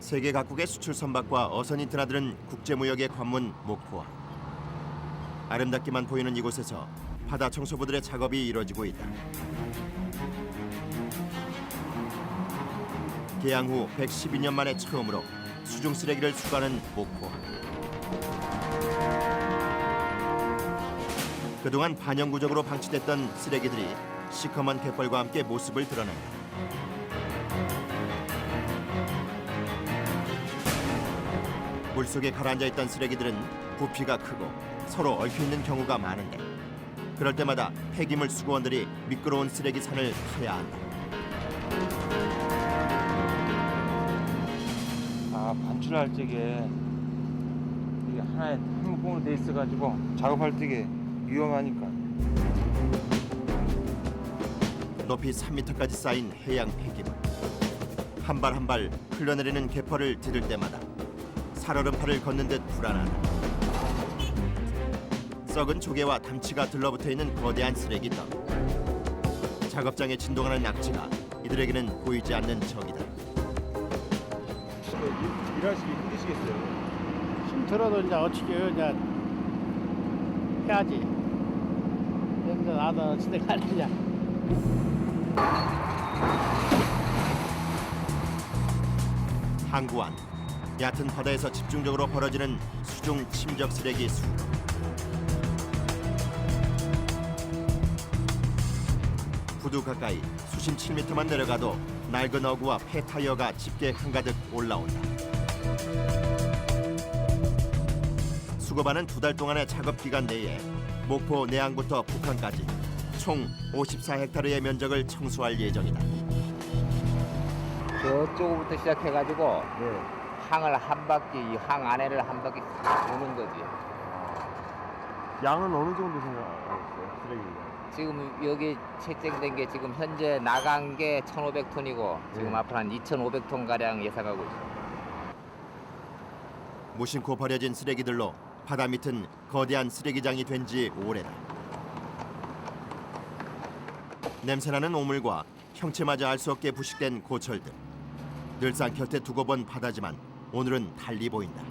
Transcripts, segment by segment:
세계 각국의 수출 선박과 어선이 드나드는 국제무역의 관문 목포. 아름답기만 보이는 이곳에서 바다 청소부들의 작업이 이뤄지고 있다. 개항 후 112년 만에 처음으로 수중 쓰레기를 수거하는 목포. 그동안 반영구적으로 방치됐던 쓰레기들이 시커먼 갯벌과 함께 모습을 드러낸다. 물속에 가라앉아 있던 쓰레기들은 부피가 크고 서로 얽혀있는 경우가 많은데 그럴 때마다 폐기물 수거원들이 미끄러운 쓰레기 산을 타야 한다. 반출할 적에 이게 하나에 한 묶음으로 돼 있어가지고 작업할 적에 위험하니까. 높이 3m까지 쌓인 해양 폐기물. 한 발 한 발 흘러내리는 갯벌을 디딜 때마다 살얼음판을 걷는 듯 불안하다. 썩은 조개와 담치가 들러붙어 있는 거대한 쓰레기덩. 작업장에 진동하는 낙지가 이들에게는 보이지 않는 적이다. 일하시기 힘드시겠어요? 힘들어도 이제 어떻게 이제 해야지. 여기서 나도 집에 가느냐. 항구안, 얕은 바다에서 집중적으로 벌어지는 수중 침적 쓰레기 수. 부두 가까이 수심 7m만 내려가도 낡은 어구와 폐타이어가 집게 한가득 올라온다. 수거반은 2달 동안의 작업 기간 내에 목포 내항부터 북한까지 총 54헥타르의 면적을 청소할 예정이다. 저쪽부터 시작해가지고 항을 한 바퀴, 이 항 안에를 한 바퀴 도는 거지. 양은 어느 정도 생각하셨어요? 쓰레기가? 지금 여기 책정된 게 지금 현재 나간 게 1,500톤이고 지금 앞으로 한 2,500톤 가량 예상하고 있어요. 무심코 버려진 쓰레기들로 바다 밑은 거대한 쓰레기장이 된 지 오래다. 냄새나는 오물과 형체마저 알 수 없게 부식된 고철들. 늘상 곁에 두고 본 바다지만 오늘은 달리 보인다.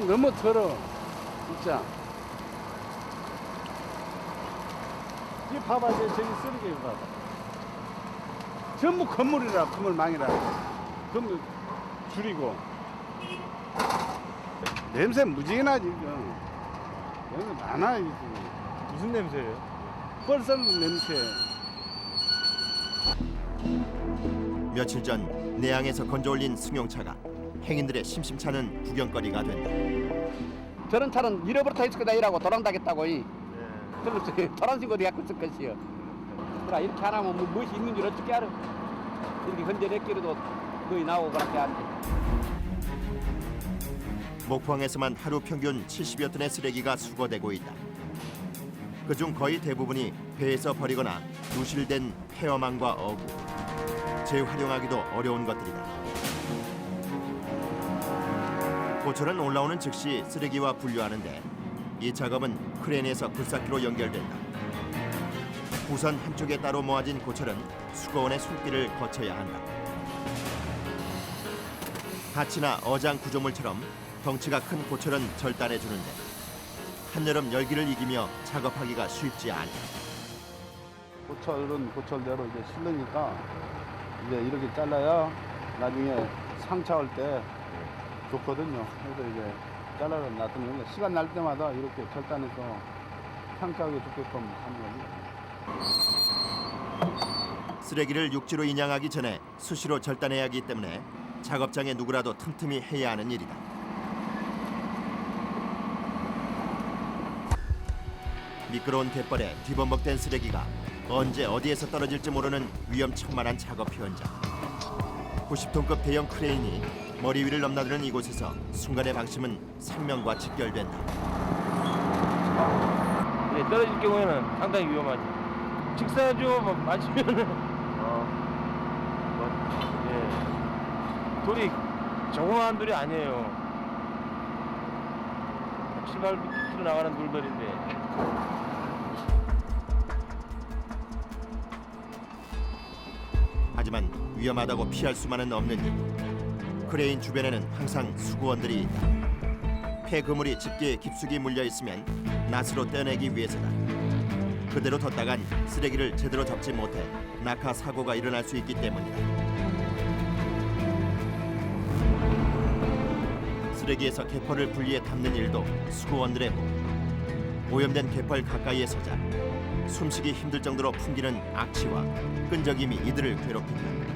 너무 더러. 진짜. 이 봐봐, 저기 쓰레기 봐봐. 전부 건물이라, 건물망이라. 건물 줄이고. 냄새 무지개 나지, 지금. 냄새 많아, 지금. 무슨 냄새예요? 뻘썩 냄새. 며칠 전 내항에서 건져올린 승용차가 행인들의 심심찮은 구경거리가 된다. 저런 차는 잃어버려 있을 거다 이라고 도랑다겠다고 이. 도란식으로 갖고 있을 것이요. 그래 이렇게 안 하면 무엇이 있는 줄 어떻게 알아? 이렇게 건져냈기로도 거의 나오고 그렇게 안 돼. 목포항에서만 하루 평균 70여 톤의 쓰레기가 수거되고 있다. 그중 거의 대부분이 배에서 버리거나 누실된 폐어망과 어구, 재활용하기도 어려운 것들이다. 고철은 올라오는 즉시 쓰레기와 분류하는데 이 작업은 크레인에서 굴삭기로 연결된다. 우선 한쪽에 따로 모아진 고철은 수거원의 손길을 거쳐야 한다. 밭이나 어장 구조물처럼 덩치가 큰 고철은 절단해 주는데 한여름 열기를 이기며 작업하기가 쉽지 않다. 고철은 고철대로 이제 실르니까 이제 이렇게 잘라야 나중에 상차할 때 좋거든요. 그래서 이제 잘라서 놔두면 시간 날 때마다 이렇게 절단해서 상차하게 좋게끔 하는 겁니다. 쓰레기를 육지로 인양하기 전에 수시로 절단해야 하기 때문에 작업장에 누구라도 틈틈이 해야 하는 일이다. 미끄러운 갯벌에 뒤범벅된 쓰레기가 언제 어디에서 떨어질지 모르는 위험천만한 작업 현장. 90톤급 대형 크레인이 머리 위를 넘나드는 이곳에서 순간의 방심은 생명과 직결된다. 예, 떨어질 경우에는 상당히 위험하지. 직사주 맞으면은 예, 돌이 조그마한 돌이 아니에요. 7, 8km 나가는 돌들인데. 하지만 위험하다고 피할 수만은 없는 일. 크레인 주변에는 항상 수구원들이 있다. 폐그물이 집게에 깊숙이 물려 있으면 낫으로 떼내기 위해서다. 그대로 뒀다간 쓰레기를 제대로 잡지 못해 낙하 사고가 일어날 수 있기 때문이다. 쓰레기에서 개펄을 분리해 담는 일도 수구원들의 목. 오염된 개펄 가까이에 서자 숨쉬기 힘들 정도로 풍기는 악취와 끈적임이 이들을 괴롭힌다.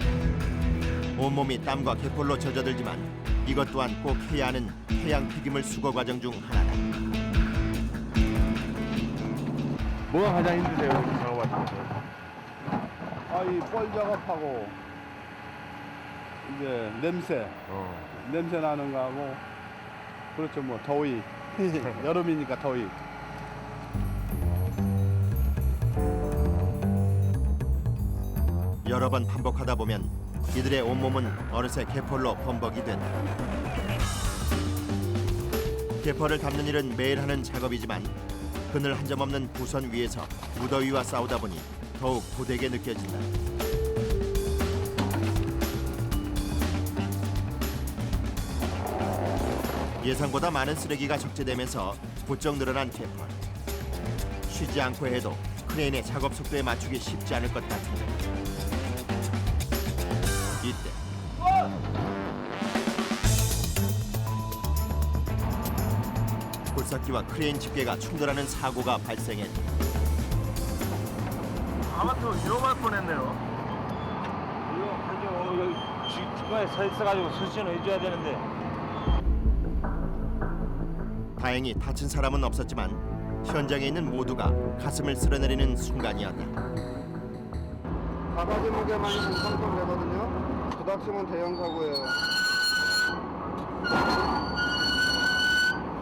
온몸이 땀과 개펄로 젖어들지만 이것 또한 꼭 해야 하는 해양 폐기물 수거 과정 중 하나다. 뭐가 가장 힘드세요? 작업하시면서? 이 뻘 작업하고 이제 냄새 나는 거하고 그렇죠. 뭐 더위 여름이니까 더위. 여러 번 반복하다 보면 이들의 온몸은 어느새 개펄로 범벅이 된다. 개펄을 담는 일은 매일 하는 작업이지만 그늘 한 점 없는 부선 위에서 무더위와 싸우다 보니 더욱 고되게 느껴진다. 예상보다 많은 쓰레기가 적재되면서 부쩍 늘어난 개펄. 쉬지 않고 해도 크레인의 작업 속도에 맞추기 쉽지 않을 것 같은데. 이때 굴삭기와 크레인 집게가 충돌하는 사고가 발생했다. 아마도 위험할 뻔했네요. 이거 하죠. 여기 중간에 서 있어가지고 수신을 해줘야 되는데. 다행히 다친 사람은 없었지만 현장에 있는 모두가 가슴을 쓸어내리는 순간이었다. 바가지 무게만이 공상점 되거든요. 부닥치면 대형 사고예요.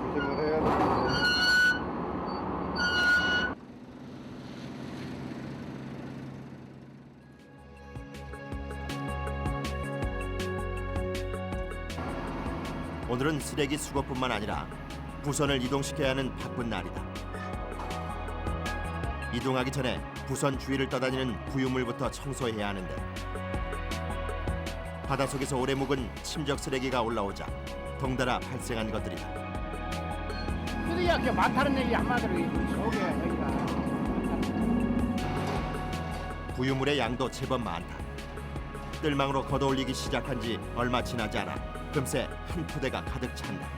조심을 해야 되는데. 오늘은 쓰레기 수거뿐만 아니라 부선을 이동시켜야 하는 바쁜 날이다. 이동하기 전에 부선 주위를 떠다니는 부유물부터 청소해야 하는데 바닷속에서 오래 묵은 침적 쓰레기가 올라오자 덩달아 발생한 것들이다. 쓰레기가 그 많다는 얘기 한마디로 저게 여기가. 부유물의 양도 제법 많다. 뜰망으로 걷어올리기 시작한 지 얼마 지나지 않아 금세 한 포대가 가득 찬다.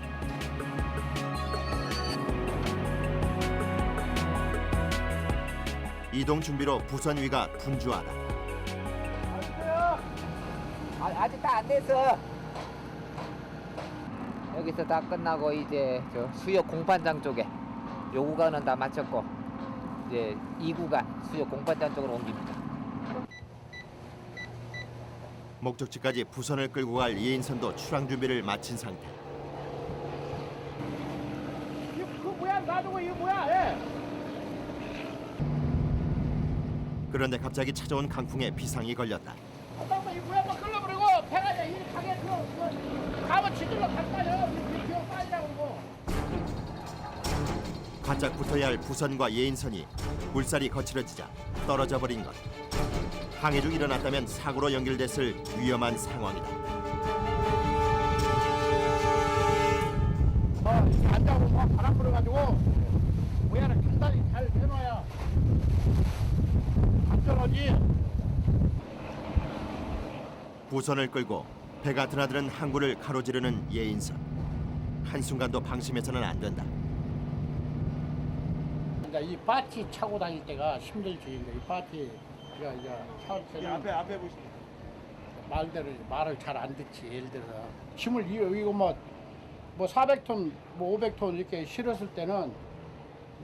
이동 준비로 부선 위가 분주하다. 아직 다 안 됐어. 여기서 다 끝나고 이제 저 수역 공판장 쪽에 요 구간은 다 마쳤고 이제 이 구간 수역 공판장 쪽으로 옮깁니다. 목적지까지 부선을 끌고 갈 예인선도 출항 준비를 마친 상태. 이거 뭐야? 놔두고 이거 뭐야? 예. 그런데 갑자기 찾아온 강풍에 비상이 걸렸다. 잠깐만 이거 뭐야? 뭐 끌려버리고 배가 이렇게 가게 가면 지들러 갈까요? 이거 빠지라고 이거. 바짝 붙어야 할 부선과 예인선이 물살이 거칠어지자 떨어져 버린 것. 항해 중 일어났다면 사고로 연결됐을 위험한 상황이다. 이렇게 앉아고 막 바람 불어가지고 모양을 단단히 잘 해놔야 안전하지. 부선을 끌고 배가 드나드는 항구를 가로지르는 예인선. 한순간도 방심해서는 안 된다. 그러니까 이 바티 차고 다닐 때가 힘들지. 그러니까 이 바티가 이제 차를 앞에 보시면. 말대로 말을 잘 안 듣지. 예를 들어서 힘을 이거 뭐 400톤, 뭐 500톤 이렇게 실었을 때는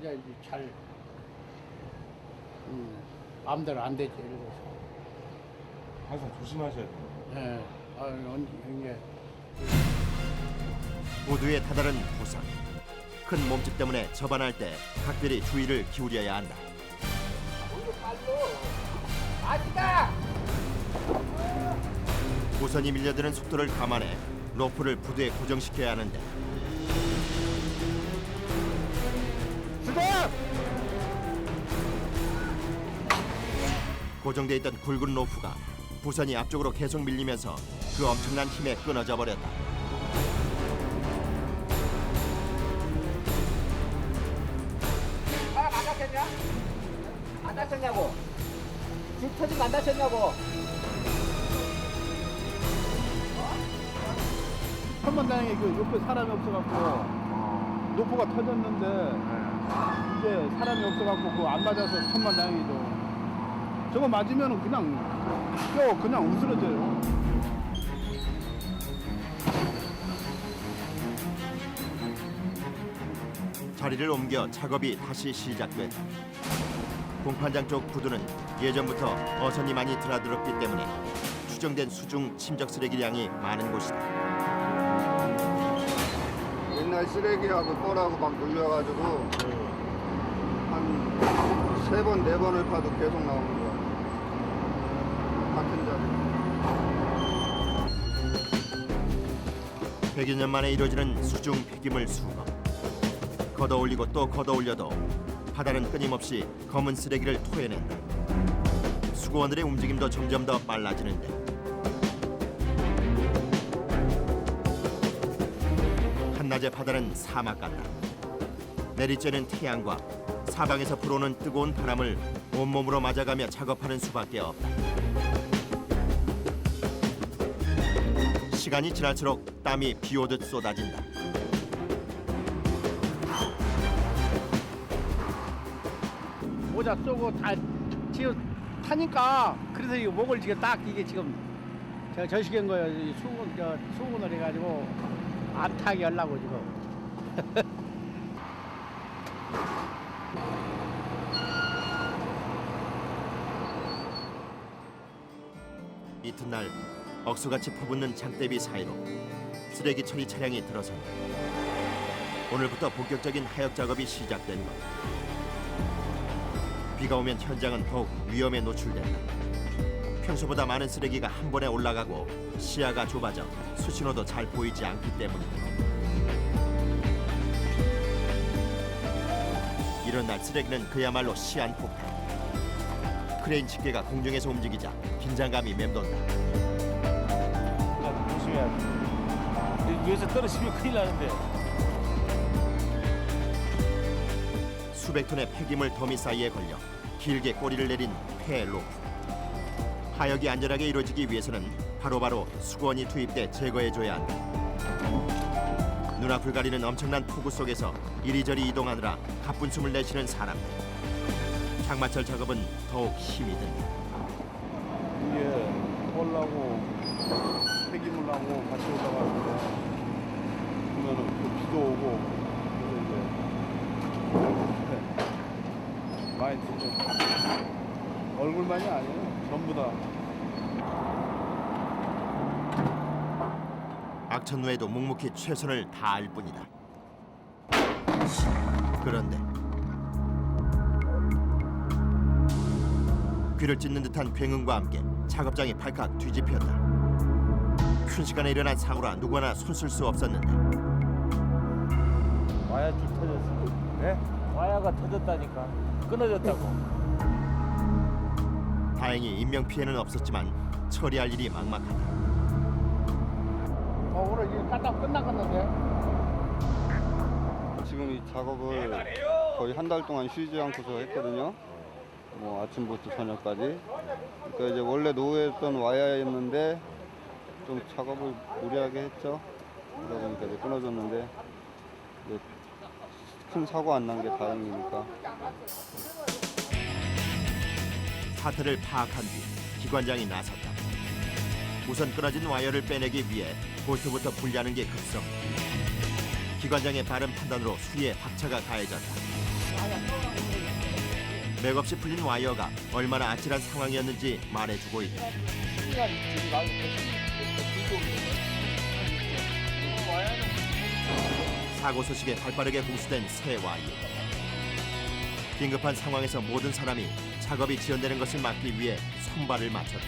이제 잘 마음대로 안 되지. 예를 들어서. 항상 조심하셔야 돼요. 예. 이게 모두의 다다른 부선. 큰 몸집 때문에 접안할 때 각별히 주의를 기울여야 한다. 아직다. 부선이 밀려드는 속도를 감안해 로프를 부두에 고정시켜야 하는데 고정돼 있던 굵은 로프가 부선이 앞쪽으로 계속 밀리면서 그 엄청난 힘에 끊어져 버렸다. 안 다쳤냐? 안 다쳤냐고? 집 터진 거안 다쳤냐고? 천만다행히 그 옆에 사람이 없어갖고 노포가 터졌는데 이게 사람이 없어갖고 그 안 맞아서 천만다행이죠. 저거 맞으면 그냥 뼈 그냥 으스러져요. 자리를 옮겨 작업이 다시 시작됐다. 공판장 쪽 부두는 예전부터 어선이 많이 드나들었기 때문에 추정된 수중 침적 쓰레기량이 많은 곳이다. 옛날 쓰레기하고 뻘하고 막 눌려가지고 한 3번, 4번을 파도 계속 나오는 거야. 같은 자리. 100여 년 만에 이루어지는 수중 폐기물 수거. 걷어올리고 또 걷어올려도 바다는 끊임없이 검은 쓰레기를 토해낸다. 수거원들의 움직임도 점점 더 빨라지는데 한낮의 바다는 사막 같다. 내리쬐는 태양과 사방에서 불어오는 뜨거운 바람을 온몸으로 맞아가며 작업하는 수밖에 없다. 시간이 지날수록 땀이 비오듯 쏟아진다. 모자 쏘고 다 지금 타니까 그래서 이 목을 지금 딱 이게 지금 제가 저식한 거예요. 수군을 해가지고 안 타게 하려고 지금. 이튿날 억수같이 퍼붓는 장대비 사이로 쓰레기 처리 차량이 들어선다. 오늘부터 본격적인 하역 작업이 시작된 것. 비가 오면 현장은 더욱 위험에 노출된다. 평소보다 많은 쓰레기가 한 번에 올라가고 시야가 좁아져 수신호도 잘 보이지 않기 때문이다. 이런 날 쓰레기는 그야말로 시한폭탄. 크레인 집게가 공중에서 움직이자 긴장감이 맴돈다. 조심해야지. 위에서 떨어지면 큰일 나는데. 수백 톤의 폐기물 더미 사이에 걸려 길게 꼬리를 내린 폐 로프. 하역이 안전하게 이루어지기 위해서는 바로바로 수거원이 투입돼 제거해줘야 한다. 눈앞을 가리는 엄청난 폭우 속에서 이리저리 이동하느라 가쁜 숨을 내쉬는 사람들. 장마철 작업은 더욱 힘이 든다. 이게 뻘하고 폐기물하고 같이 올라가는데 보면은 또 비도 오고 그래서 이제 많이 들죠. 얼굴만이 아니에요. 전부 다. 악천후에도 묵묵히 최선을 다할 뿐이다. 그런데 귀를 찢는 듯한 굉음과 함께 작업장이 발칵 뒤집혔다. 순식간에 일어난 사고라 누구나 손쓸 수 없었는데 와야 줄 터졌어. 네? 와야가 터졌다니까. 끊어졌다고. 다행히 인명피해는 없었지만 처리할 일이 막막하다. 오늘 이게 까딱 끝났겠는데? 지금 이 작업을 거의 한 달 동안 쉬지 않고서 했거든요. 뭐 아침부터 저녁까지. 그러니까 이제 원래 노후했던 와야였는데 좀 작업을 무리하게 했죠. 그러다 보니까 이제 끊어졌는데 이제 큰 사고 안 난 게 다행이니까. 사태를 파악한 뒤 기관장이 나섰다. 우선 끊어진 와이어를 빼내기 위해 볼트부터 분리하는 게 급성. 기관장의 빠른 판단으로 수리에 박차가 가해졌다. 맥없이 풀린 와이어가 얼마나 아찔한 상황이었는지 말해주고 있다. 사고 소식에 발빠르게 공수된 새 와이어. 긴급한 상황에서 모든 사람이 작업이 지연되는 것을 막기 위해 손발을 맞췄다.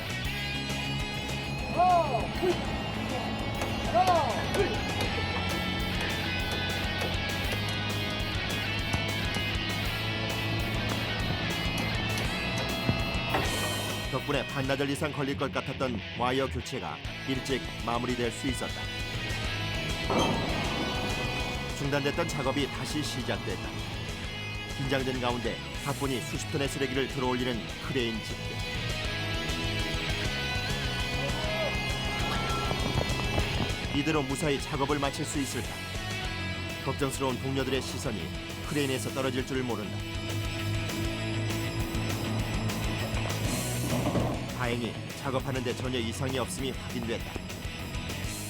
덕분에 반나절 이상 걸릴 것 같았던 와이어 교체가 일찍 마무리될 수 있었다. 중단됐던 작업이 다시 시작됐다. 긴장된 가운데 가뿐히 수십 톤의 쓰레기를 들어올리는 크레인 집게. 이대로 무사히 작업을 마칠 수 있을까? 걱정스러운 동료들의 시선이 크레인에서 떨어질 줄 모른다. 다행히 작업하는 데 전혀 이상이 없음이 확인됐다.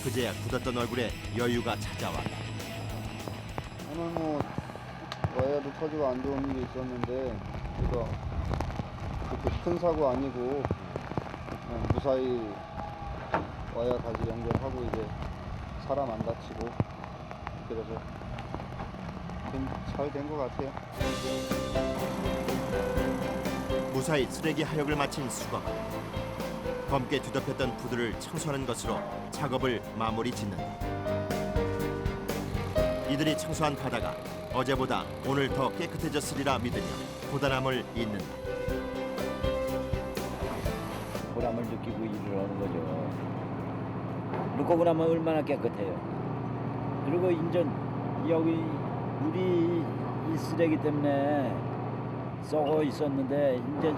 그제야 굳었던 얼굴에 여유가 찾아왔다. 오늘 뭐 와이어도 터지고 안 좋은 일이 있었는데 그래서 그렇게 큰 사고 아니고 그냥 무사히 와이어 다시 연결하고 이제 사람 안 다치고 그래서 잘 된 것 같아요. 무사히 쓰레기 하역을 마친 수거가 검게 뒤덮였던 부두를 청소하는 것으로 작업을 마무리 짓는다. 이들이 청소한 바다가 어제보다 오늘 더 깨끗해졌으리라 믿으며 고단함을 잇는다. 보람을 느끼고 일을 하는 거죠. 놓고 나면 얼마나 깨끗해요. 그리고 인전 여기 물이 이 쓰레기 때문에 썩어 있었는데 이제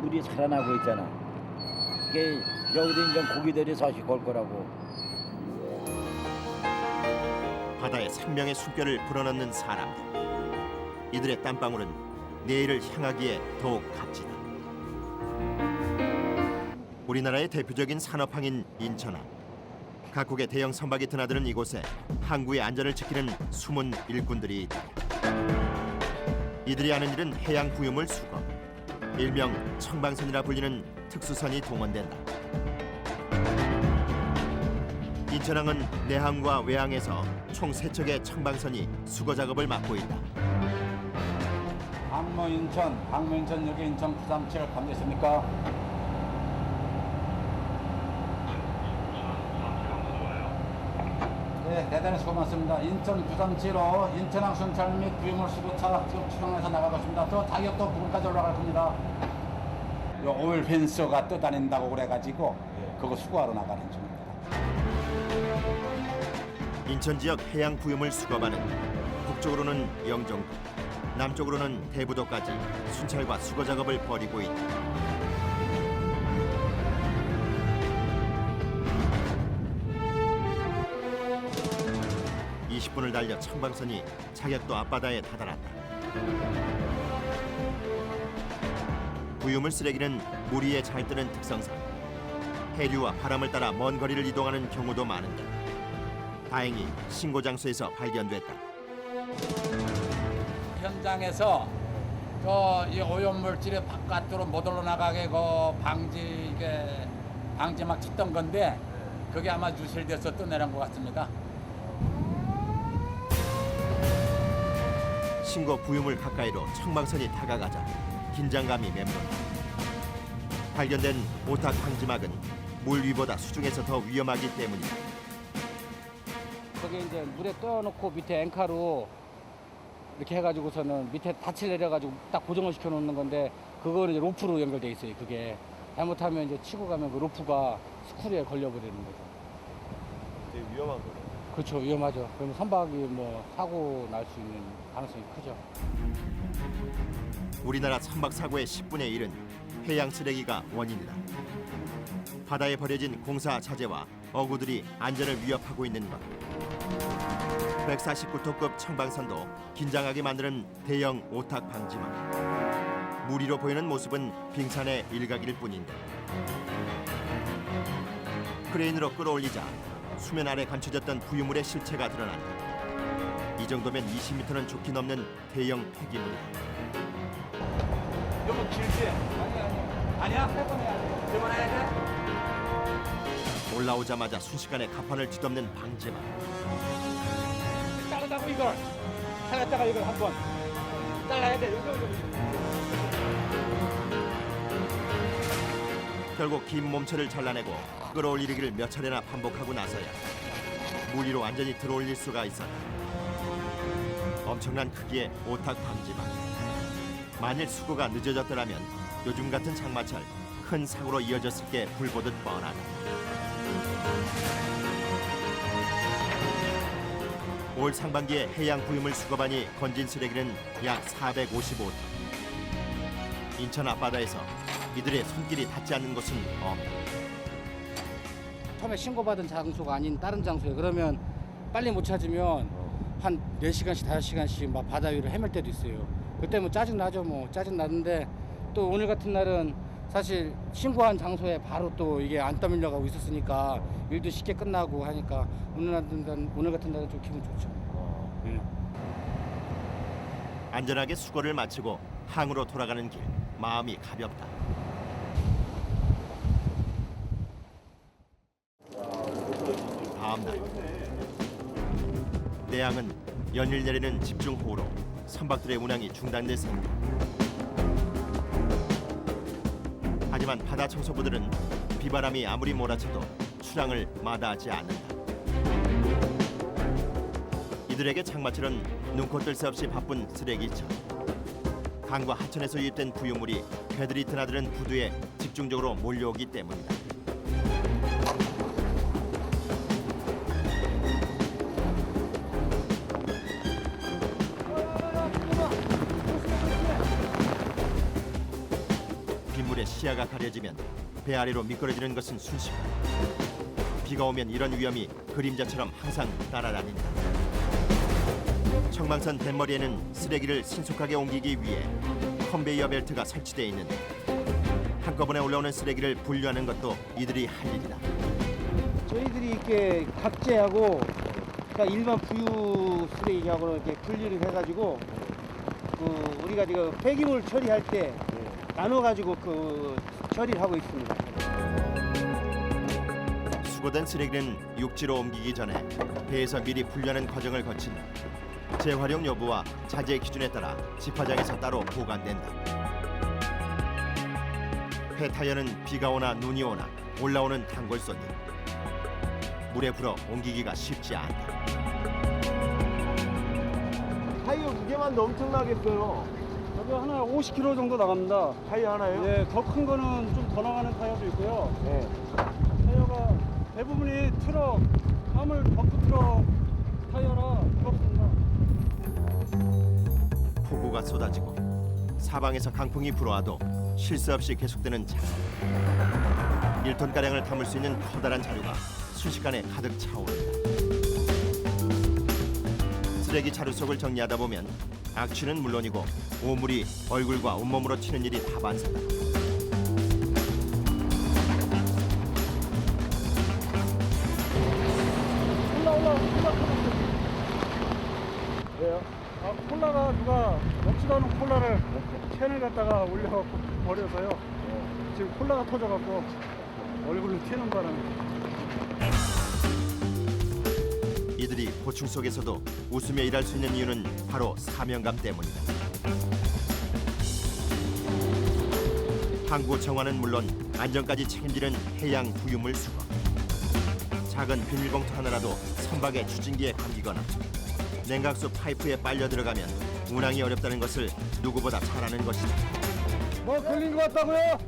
물이 살아나고 있잖아. 이게 여기도 이제 고기들이 서식 걸 거라고. 바다에 생명의 숨결을 불어넣는 사람들. 이들의 땀방울은 내일을 향하기에 더욱 값지다. 우리나라의 대표적인 산업항인 인천항. 각국의 대형 선박이 드나드는 이곳에 항구의 안전을 지키는 숨은 일꾼들이 있다. 이들이 하는 일은 해양 부유물 수거, 일명 청방선이라 불리는 특수선이 동원된다. 인천항은 내항과 외항에서 총 3척의 청방선이 수거 작업을 맡고 있다. 항모 인천 여기 인천 937 감지했습니까? 네, 대단히 수고 많습니다. 인천 937호 인천항 순찰 및 부유물 수거차 지금 출항해서 나가고 있습니다. 저 타격도 부근까지 올라갈 겁니다. 요 오일 펜서가 떠다닌다고 그래가지고 그거 수거하러 나가는 중입니다. 인천 지역 해양 부유물 수거반은 북쪽으로는 영종도, 남쪽으로는 대부도까지 순찰과 수거 작업을 벌이고 있다. 20분을 달려 청방선이 자격도 앞바다에 다다랐다. 부유물 쓰레기는 물 위에 잘 뜨는 특성상 해류와 바람을 따라 먼 거리를 이동하는 경우도 많은데 다행히 신고 장소에서 발견됐다. 현장에서 이 오염물질이 바깥으로 못 올라나가게 방지 막 쳤던 건데 그게 아마 유실돼서 떠내려온 것 같습니다. 신고 부유물 가까이로 청방선이 다가가자 긴장감이 맴돈다. 발견된 오탁 방지막은 물 위보다 수중에서 더 위험하기 때문이다. 거기 이제 물에 떠놓고 밑에 앵카로 이렇게 해가지고서는 밑에 닻을 내려가지고 딱 고정을 시켜놓는 건데 그거는 이제 로프로 연결돼 있어요. 그게 잘못하면 이제 치고 가면 그 로프가 스크류에 걸려버리는 거죠. 되게 위험한 거네. 그렇죠, 위험하죠. 그러면 선박이 뭐 사고 날 수 있는 가능성이 크죠. 우리나라 선박 사고의 10분의 1은 해양 쓰레기가 원인이다. 바다에 버려진 공사 자재와 어구들이 안전을 위협하고 있는 것. 149톤급 청방선도 긴장하게 만드는 대형 오탁 방지막. 물 위로 보이는 모습은 빙산의 일각일 뿐인데 크레인으로 끌어올리자 수면 아래 감춰졌던 부유물의 실체가 드러난다. 이 정도면 20m는 좋게 넘는 대형 폐기물이다. 너무 길지? 아니야? 세번 해야 돼? 올라오자마자 순식간에 갑판을 뒤덮는 방지막. 자르자고 이걸. 잘랐다가 이걸 한번 잘라야 돼. 이거. 결국 긴 몸체를 잘라내고 끌어올리기를 몇 차례나 반복하고 나서야 물 위로 완전히 들어올릴 수가 있었다. 엄청난 크기의 오탁 방지막. 만일 수거가 늦어졌더라면 요즘 같은 장마철 큰 사고로 이어졌을 게 불보듯 뻔하다. 올 상반기에 해양 부유물 수거반이 건진 쓰레기는 약 455톤. 인천 앞바다에서 이들의 손길이 닿지 않는 곳은 없다. 처음에 신고받은 장소가 아닌 다른 장소에 그러면 빨리 못 찾으면 한 4시간씩 5시간씩 막 바다 위를 헤맬 때도 있어요. 그때 뭐 짜증나죠. 뭐 짜증나는데 또 오늘 같은 날은 사실 신고한 장소에 바로 또 이게 안 떠밀려가고 있었으니까 일도 쉽게 끝나고 하니까 오늘 같은 날은 좀 기분 좋죠. 네. 안전하게 수거를 마치고 항으로 돌아가는 길, 마음이 가볍다. 다음 날 내양은 연일 내리는 집중호우로 선박들의 운항이 중단돼 생겼다. 하지만 바다 청소부들은 비바람이 아무리 몰아쳐도 출항을 마다하지 않는다. 이들에게 장마철은 눈코 뜰 새 없이 바쁜 쓰레기차. 강과 하천에서 유입된 부유물이 배들이 드나드는 부두에 집중적으로 몰려오기 때문이다. 빗물에 시야가 가려지면 배 아래로 미끄러지는 것은 순식간. 비가 오면 이런 위험이 그림자처럼 항상 따라다닌다. 청방선 뱃머리에는 쓰레기를 신속하게 옮기기 위해 컨베이어 벨트가 설치되어 있는데 한꺼번에 올라오는 쓰레기를 분류하는 것도 이들이 할 일이다. 저희들이 이렇게 각재하고 그러니까 일반 부유 쓰레기하고 이렇게 분리를 해가지고 우리가 지금 폐기물 처리할 때 나눠가지고 처리를 하고 있습니다. 수거된 쓰레기는 육지로 옮기기 전에 배에서 미리 분류하는 과정을 거친다. 재활용 여부와 자재 기준에 따라 집화장에서 따로 보관된다. 폐 타이어는 비가 오나 눈이 오나 올라오는 단골손님. 물에 불어 옮기기가 쉽지 않다. 타이어 무게만 엄청나겠어요. 여기 하나 50kg 정도 나갑니다. 타이어 하나요? 네, 더 큰 거는 좀 더 나가는 타이어도 있고요. 네. 타이어가 대부분이 트럭, 화물 덤프 트럭 타이어라 무겁습니다. 폭우가 쏟아지고 사방에서 강풍이 불어와도 쉴 새 없이 계속되는 작업. 1톤가량을 담을 수 있는 커다란 자루가 순식간에 가득 차오른다. 쓰레기 자루 속을 정리하다 보면 악취는 물론이고 오물이 얼굴과 온몸으로 튀는 일이 다반사다. 왜요? 콜라가 누가 먹지도 않은 콜라를 캔을 갖다가 올려갖고 버려서요. 지금 콜라가 터져갖고 얼굴로 튀는 바람에. 이들이 고충 속에서도 웃으며 일할 수 있는 이유는 바로 사명감 때문이다. 항구 정화는 물론 안전까지 책임지는 해양 부유물 수거. 작은 비닐봉투 하나라도 선박의 추진기에 감기거나 냉각수 파이프에 빨려 들어가면 운항이 어렵다는 것을 누구보다 잘 아는 것이다. 뭐 걸린 것 같다고요?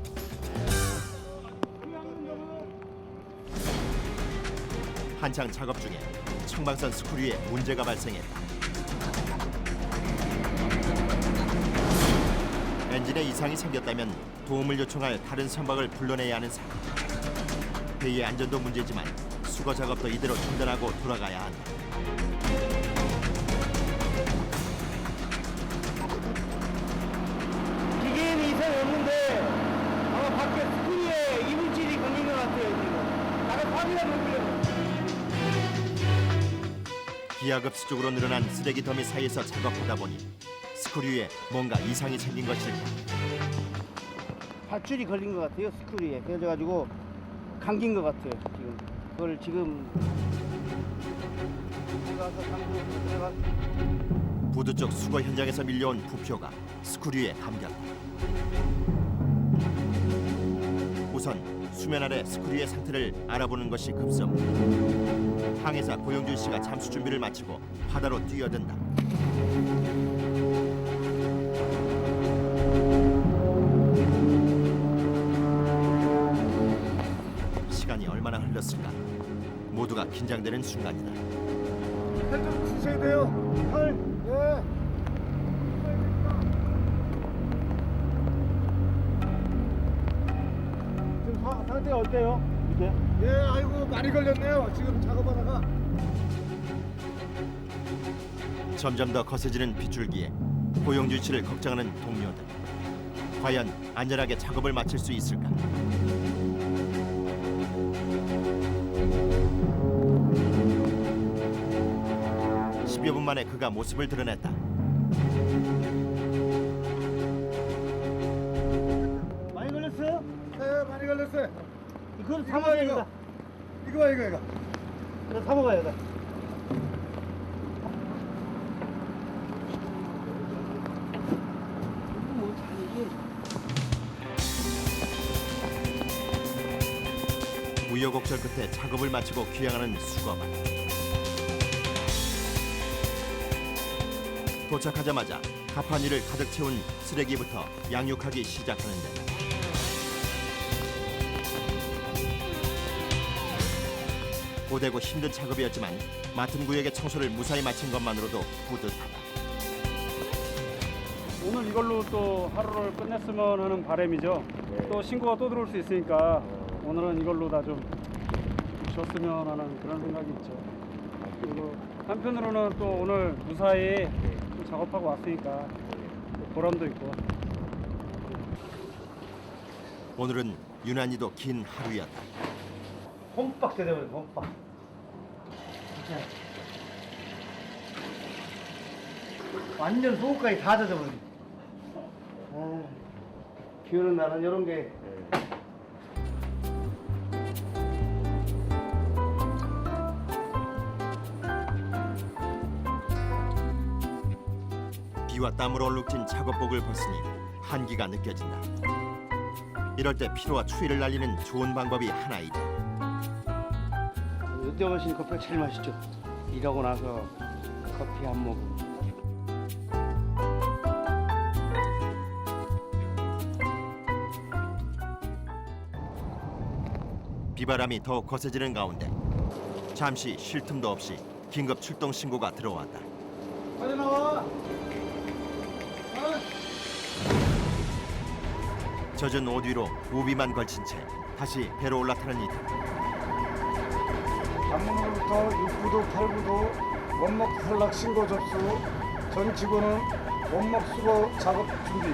한창 작업 중에 청방선 스크류에 문제가 발생했다. 엔진에 이상이 생겼다면 도움을 요청할 다른 선박을 불러내야 하는 상황. 배의 안전도 문제지만 수거 작업도 이대로 중단하고 돌아가야 한다. 기계에는 이상이 없는데 아마 밖에 스크류에 이물질이 걸린 것 같아요. 지금 나가 확인하고 있고요. 기하급수적으로 늘어난 쓰레기 더미 사이에서 작업하다 보니 스크류에 뭔가 이상이 생긴 것일까. 밧줄이 걸린 것 같아요. 스크류에 그래가지고 감긴 것 같아요. 그걸 지금 부두 쪽 수거 현장에서 밀려온 부표가 스크류에 감겼다. 우선 수면 아래 스크류의 상태를 알아보는 것이 급선. 항해사 고영준 씨가 잠수 준비를 마치고 바다로 뛰어든다. 시간이 얼마나 흘렀을까? 모두가 긴장되는 순간이다. 팔좀 주셔야 돼요. 팔. 예. 지금 상태가 어때요? 이게? 예, 아이고 많이 걸렸네요. 지금 작업하다가. 점점 더 거세지는 빗줄기에 고용준 씨를 걱정하는 동료들. 과연 안전하게 작업을 마칠 수 있을까? (10여 분) 만에 그가 모습을 드러냈다. 많이 걸렸어요? 네, 많이 걸렸어요. 그건 사먹어야겠다. 이거. 그래, 사먹어야겠다. 우여곡절 끝에 작업을 마치고 귀향하는 수거반. 도착하자마자 가판위를 가득 채운 쓰레기부터 양육하기 시작하는데 고되고 힘든 작업이었지만 맡은 구역의 청소를 무사히 마친 것만으로도 뿌듯하다. 오늘 이걸로 또 하루를 끝냈으면 하는 바람이죠. 또 신고가 또 들어올 수 있으니까 오늘은 이걸로 다 좀 쉬었으면 하는 그런 생각이 있죠. 그리고 한편으로는 또 오늘 무사히 또 작업하고 왔으니까 보람도 있고. 오늘은 유난히도 긴 하루였다. 홈박 되버려, 홈박. 완전 속까지 다 젖어버려. 비 오는 날은 이런 게. 비와 땀으로 얼룩진 작업복을 벗으니 한기가 느껴진다. 이럴 때 피로와 추위를 날리는 좋은 방법이 하나 있다. 이때 마시는 커피가 제일 맛있죠. 일하고 나서 커피 한 모금. 비바람이 더욱 거세지는 가운데 잠시 쉴 틈도 없이 긴급 출동 신고가 들어왔다. 빨리 나와. 젖은 옷 위로 우비만 걸친 채 다시 배로 올라타는 이들. 방문부터 6부도 8부도 원목 탈락 신고 접수. 전 직원은 원목 수거 작업 준비.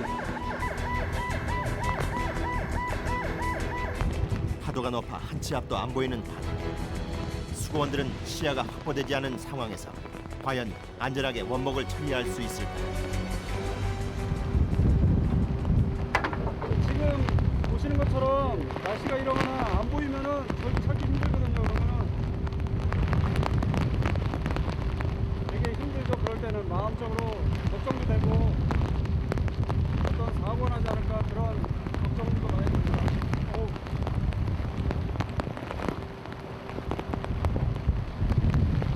파도가 높아 한 치 앞도 안 보이는 바다. 수고원들은 시야가 확보되지 않은 상황에서 과연 안전하게 원목을 처리할 수 있을까? 지금 보시는 것처럼 날씨가 이러거나 안 보이면은 저기 찾기 힘들거든요. 그러면은 되게 힘들죠. 그럴 때는 마음적으로 걱정도 되고 어떤 사고 나지 않을까 그런 걱정도 많이 듭니다.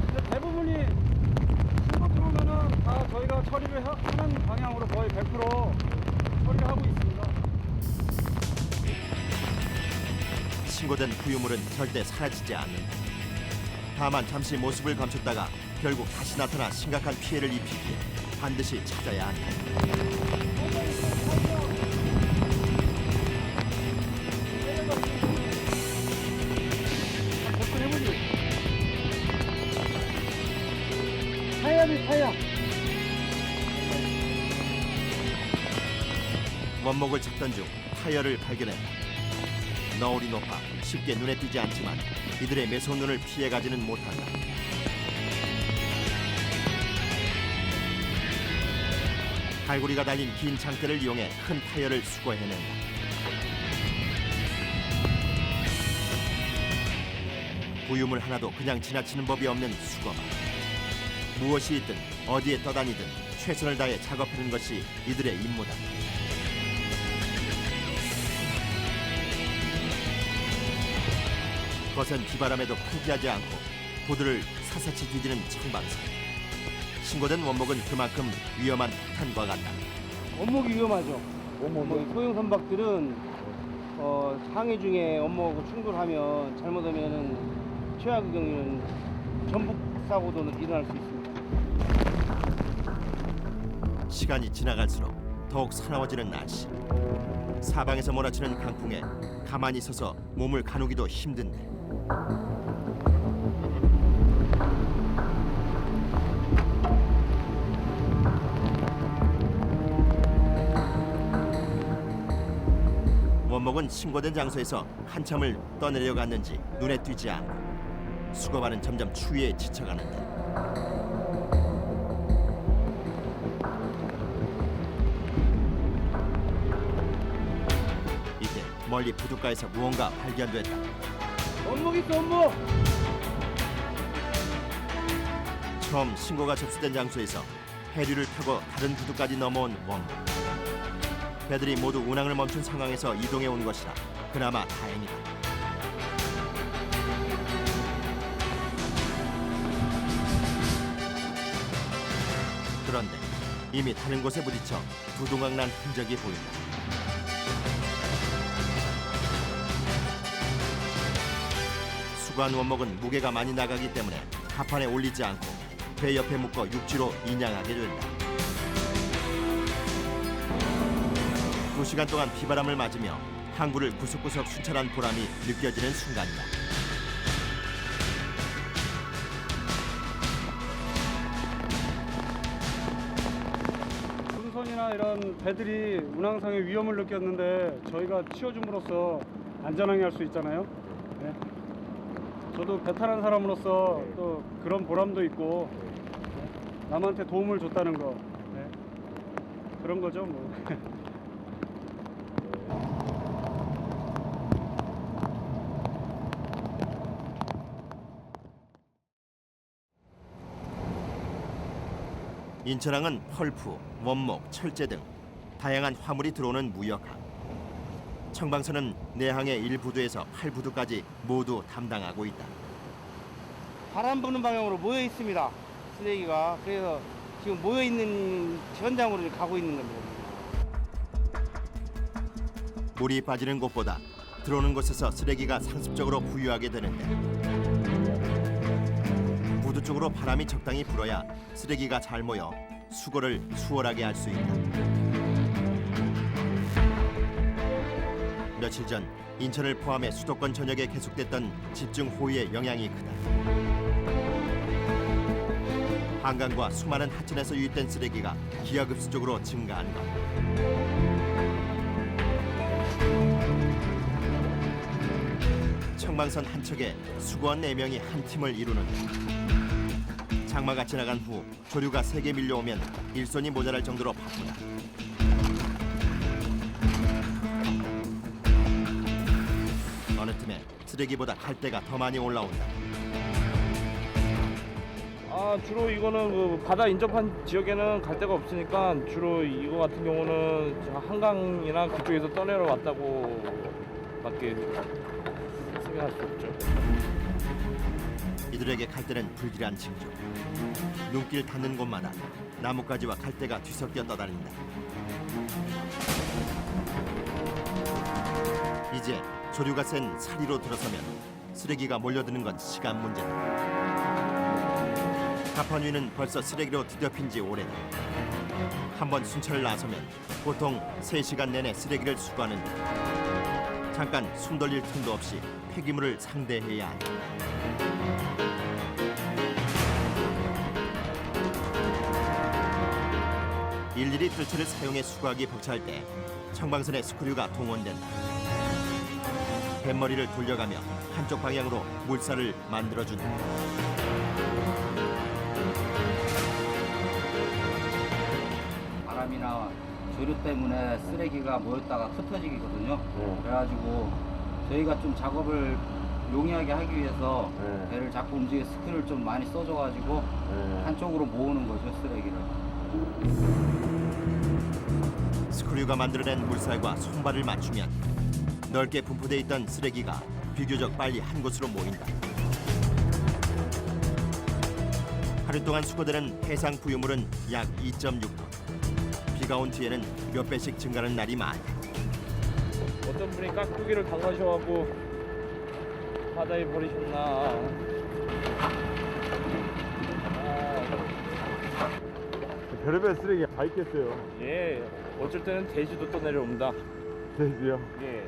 근데 대부분이 신고 들어오면은 다 저희가 처리를 하는 방향으로 거의 100% 처리를 하고 있습니다. 신고된 부유물은 절대 사라지지 않는다. 다만 잠시 모습을 감췄다가 결국 다시 나타나 심각한 피해를 입히기에 반드시 찾아야 한다. 타야. 원목을 찾던 중 타이어를 발견했다. 너울이 높아 쉽게 눈에 띄지 않지만 이들의 매서운 눈을 피해가지는 못한다. 갈고리가 달린 긴 장대를 이용해 큰 타이어를 수거해낸다. 부유물 하나도 그냥 지나치는 법이 없는 수거만. 무엇이 있든 어디에 떠다니든 최선을 다해 작업하는 것이 이들의 임무다. 거센 비바람에도 포기하지 않고 보드를 사사치 뒤지는 청방사. 신고된 원목은 그만큼 위험한 폭탄과 같다. 원목이 위험하죠. 원목 소형 선박들은 상해 중에 업무하고 충돌하면 잘못하면은 최악의 경우에는 전북 사고도 일어날 수 있습니다. 시간이 지나갈수록 더욱 사나워지는 날씨. 사방에서 몰아치는 강풍에 가만히 서서 몸을 가누기도 힘든데 원목은 신고된 장소에서 한참을 떠내려 갔는지 눈에 띄지 않고 수거반은 점점 추위에 지쳐가는데 이때 멀리 부둣가에서 무언가 발견됐다. 원목 있어, 원목! 처음 신고가 접수된 장소에서 해류를 타고 다른 부두까지 넘어온 원목. 배들이 모두 운항을 멈춘 상황에서 이동해 온 것이라 그나마 다행이다. 그런데 이미 다른 곳에 부딪혀 두동강난 흔적이 보인다. 수거한 원목은 무게가 많이 나가기 때문에 가판에 올리지 않고 배 옆에 묶어 육지로 인양하게 된다. 2시간 동안 비바람을 맞으며 항구를 구석구석 순찰한 보람이 느껴지는 순간이다. 승선이나 이런 배들이 운항상의 위험을 느꼈는데 저희가 치워줌으로써 안전하게 할 수 있잖아요. 네. 저도 배 타는 사람으로서 또 그런 보람도 있고 네. 남한테 도움을 줬다는 거 네. 그런 거죠 뭐. 인천항은 펄프, 원목, 철제 등 다양한 화물이 들어오는 무역항. 청방선은 내항의 1부두에서 8부두까지 모두 담당하고 있다. 바람 부는 방향으로 모여 있습니다. 쓰레기가. 그래서 지금 모여 있는 현장으로 지금 가고 있는 겁니다. 물이 빠지는 곳보다 들어오는 곳에서 쓰레기가 상습적으로 부유하게 되는데 부두 쪽으로 바람이 적당히 불어야 쓰레기가 잘 모여 수거를 수월하게 할 수 있다. 며칠 전 인천을 포함해 수도권 전역에 계속됐던 집중 호우의 영향이 크다. 한강과 수많은 하천에서 유입된 쓰레기가 기하급수적으로 증가한 것. 청방선 한 척에 수거원 4명이 한 팀을 이루는다. 장마가 지나간 후 조류가 세게 밀려오면 일손이 모자랄 정도로 바쁘다. 어느 틈에 쓰레기보다 갈대가 더 많이 올라온다. 주로 이거는 그 바다 인접한 지역에는 갈 데가 없으니까 주로 이거 같은 경우는 한강이나 그쪽에서 떠내려 왔다고 밖에 생각할 수 없죠. 이들에게 갈대는 불길한 징조. 눈길 닿는 곳마다 나뭇가지와 갈대가 뒤섞여 떠다닌다. 이제 조류가 센 사리로 들어서면 쓰레기가 몰려드는 건 시간 문제다. 가판 위는 벌써 쓰레기로 뒤덮인 지 오래다. 한번 순찰을 나서면 보통 3시간 내내 쓰레기를 수거하는데 잠깐 숨 돌릴 틈도 없이 폐기물을 상대해야 한다. 일일이 뜰채를 사용해 수거하기 벅찰 때 청방선의 스크류가 동원된다. 뱃머리를 돌려가며 한쪽 방향으로 물살을 만들어준다. 바람이나 조류 때문에 쓰레기가 모였다가 흩어지거든요. 그래가지고 저희가 좀 작업을 용이하게 하기 위해서 배를 자꾸 움직여 스크류를 좀 많이 써줘가지고 한쪽으로 모으는 거죠, 쓰레기를. 스크류가 만들어낸 물살과 손발을 맞추면 넓게 분포돼 있던 쓰레기가 비교적 빨리 한 곳으로 모인다. 하루 동안 수거되는 해상 부유물은 약 2.6톤. 비가 온 뒤에는 몇 배씩 증가하는 날이 많다. 어떤 분이 깍두기를 담가셔갖고 바다에 버리셨나. 별의별 쓰레기가 다 있겠어요. 예, 어쩔 때는 돼지도 떠내려옵니다. 돼지요? 예.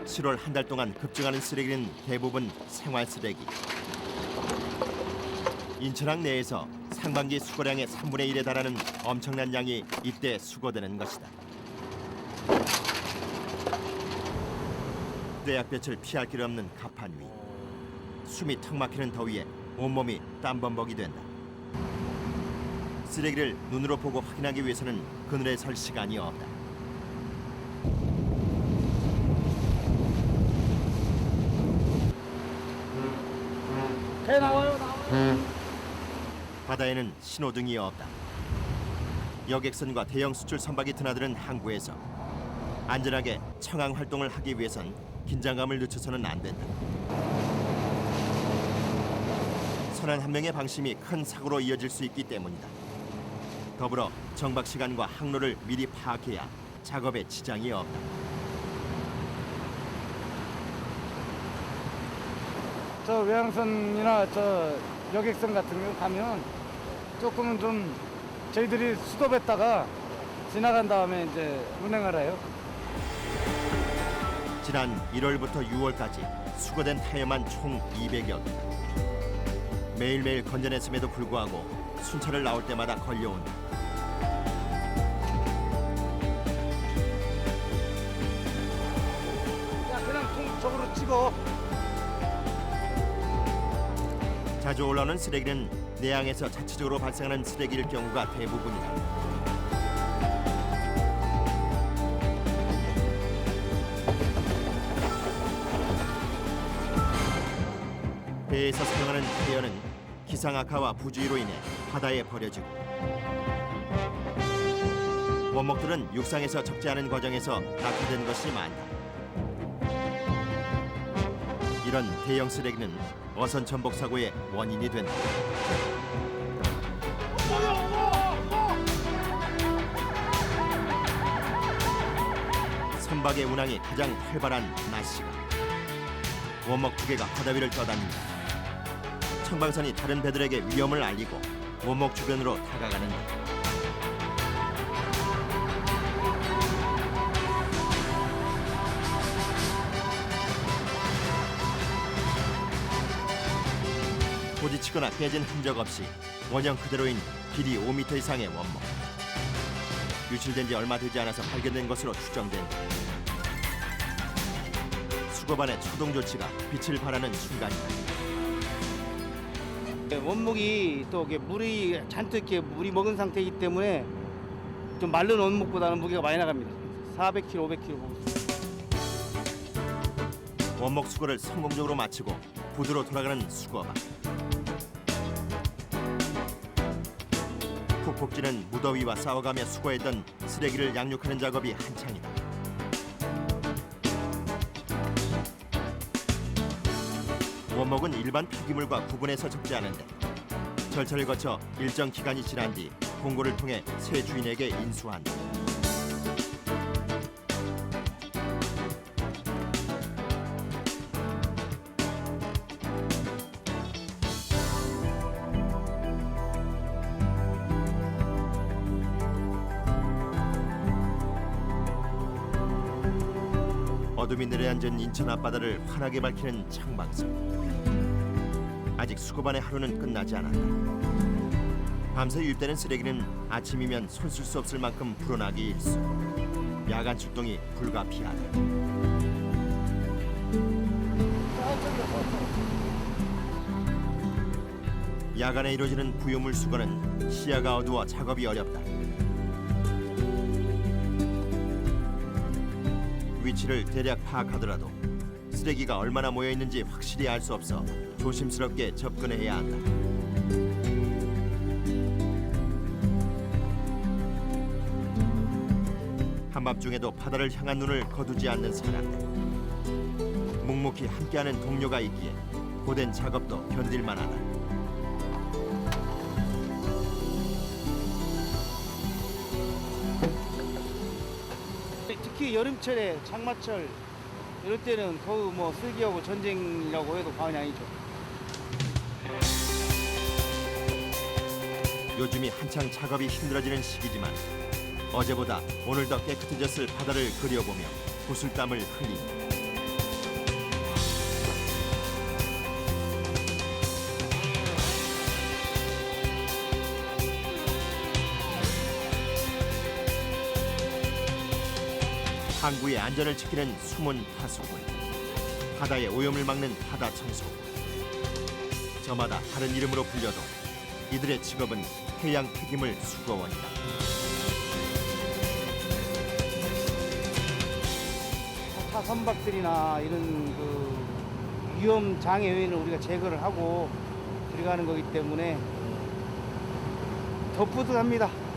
7월 한 달 동안 급증하는 쓰레기는 대부분 생활 쓰레기. 인천항 내에서 상반기 수거량의 3분의 1에 달하는 엄청난 양이 이때 수거되는 것이다. 떼약볕을 피할 길 없는 가판 위. 숨이 턱 막히는 더위에 온몸이 땀범벅이 된다. 쓰레기를 눈으로 보고 확인하기 위해서는 그늘에 설 시간이 없다. 배 나와요. 바다에는 신호등이 없다. 여객선과 대형 수출 선박이 드나드는 항구에서 안전하게 청항 활동을 하기 위해선 긴장감을 늦춰서는 안 된다. 선원 한 명의 방심이 큰 사고로 이어질 수 있기 때문이다. 더불어 정박 시간과 항로를 미리 파악해야 작업에 지장이 없다. 저 외항선이나 저 여객선 같은 경우 가면 조금은 좀 저희들이 수도했다가 지나간 다음에 이제 운행을 해요. 지난 1월부터 6월까지 수거된 타이어만 총 200여 개. 매일매일 건져냈음에도 불구하고 순찰을 나올 때마다 걸려온다. 야, 그냥 통 저으로 찍어. 자주 올라오는 쓰레기는 내항에서 자체적으로 발생하는 쓰레기일 경우가 대부분이다. 배에서 사용하는 타이어는 기상 악화와 부주의로 인해 바다에 버려지고 원목들은 육상에서 적지 않은 과정에서 낙하된 것이 많다. 이런 대형 쓰레기는 어선 전복 사고의 원인이 된다. 선박의 운항이 가장 활발한 낮 시간. 원목 2개가 바다 위를 떠다닌다. 청방선이 다른 배들에게 위험을 알리고 원목 주변으로 다가가는다. 부딪히거나 깨진 흔적 없이 원형 그대로인 길이 5m 이상의 원목. 유실된 지 얼마 되지 않아서 발견된 것으로 추정된다. 수거반의 초동 조치가 빛을 발하는 순간이다. 원목이 또 이게 물이 잔뜩 이렇게 물이 먹은 상태이기 때문에 좀 마른 원목보다는 무게가 많이 나갑니다. 400kg, 500kg. 원목 수거를 성공적으로 마치고 부두로 돌아가는 수거반. 푹푹 찌는 무더위와 싸워가며 수거했던 쓰레기를 양육하는 작업이 한창이다. 원목은 일반 폐기물과 구분해서 적지 않은데 절차를 거쳐 일정 기간이 지난 뒤 공고를 통해 새 주인에게 인수한다. 어둠이 내려앉은 인천 앞바다를 환하게 밝히는 창방선. 아직 수거반의 하루는 끝나지 않았다. 밤새 유입되는 쓰레기는 아침이면 손쓸 수 없을 만큼 불어나기 일쑤. 야간 출동이 불가피하다. 야간에 이루어지는 부유물 수거는 시야가 어두워 작업이 어렵다. 위치를 대략 파악하더라도 쓰레기가 얼마나 모여 있는지 확실히 알 수 없어 조심스럽게 접근해야 한다. 한밤중에도 바다를 향한 눈을 거두지 않는 사람들. 묵묵히 함께하는 동료가 있기에 고된 작업도 견딜만하다. 특히 특히 여름철에 장마철 이럴 때는 더욱 뭐 쓰레기하고 전쟁이라고 해도 과언이 아니죠. 요즘이 한창 작업이 힘들어지는 시기지만 어제보다 오늘 더 깨끗해졌을 바다를 그려보며 구슬땀을 흘린다. 항구의 안전을 지키는 숨은 파수꾼, 바다의 오염을 막는 바다 청소부. 저마다 다른 이름으로 불려도 이들의 직업은 해양 폐기물 수거원이다. 차 선박들이나 이런 그 위험 장애 요인을 우리가 제거를 하고 들어가는 거기 때문에 더 뿌듯합니다.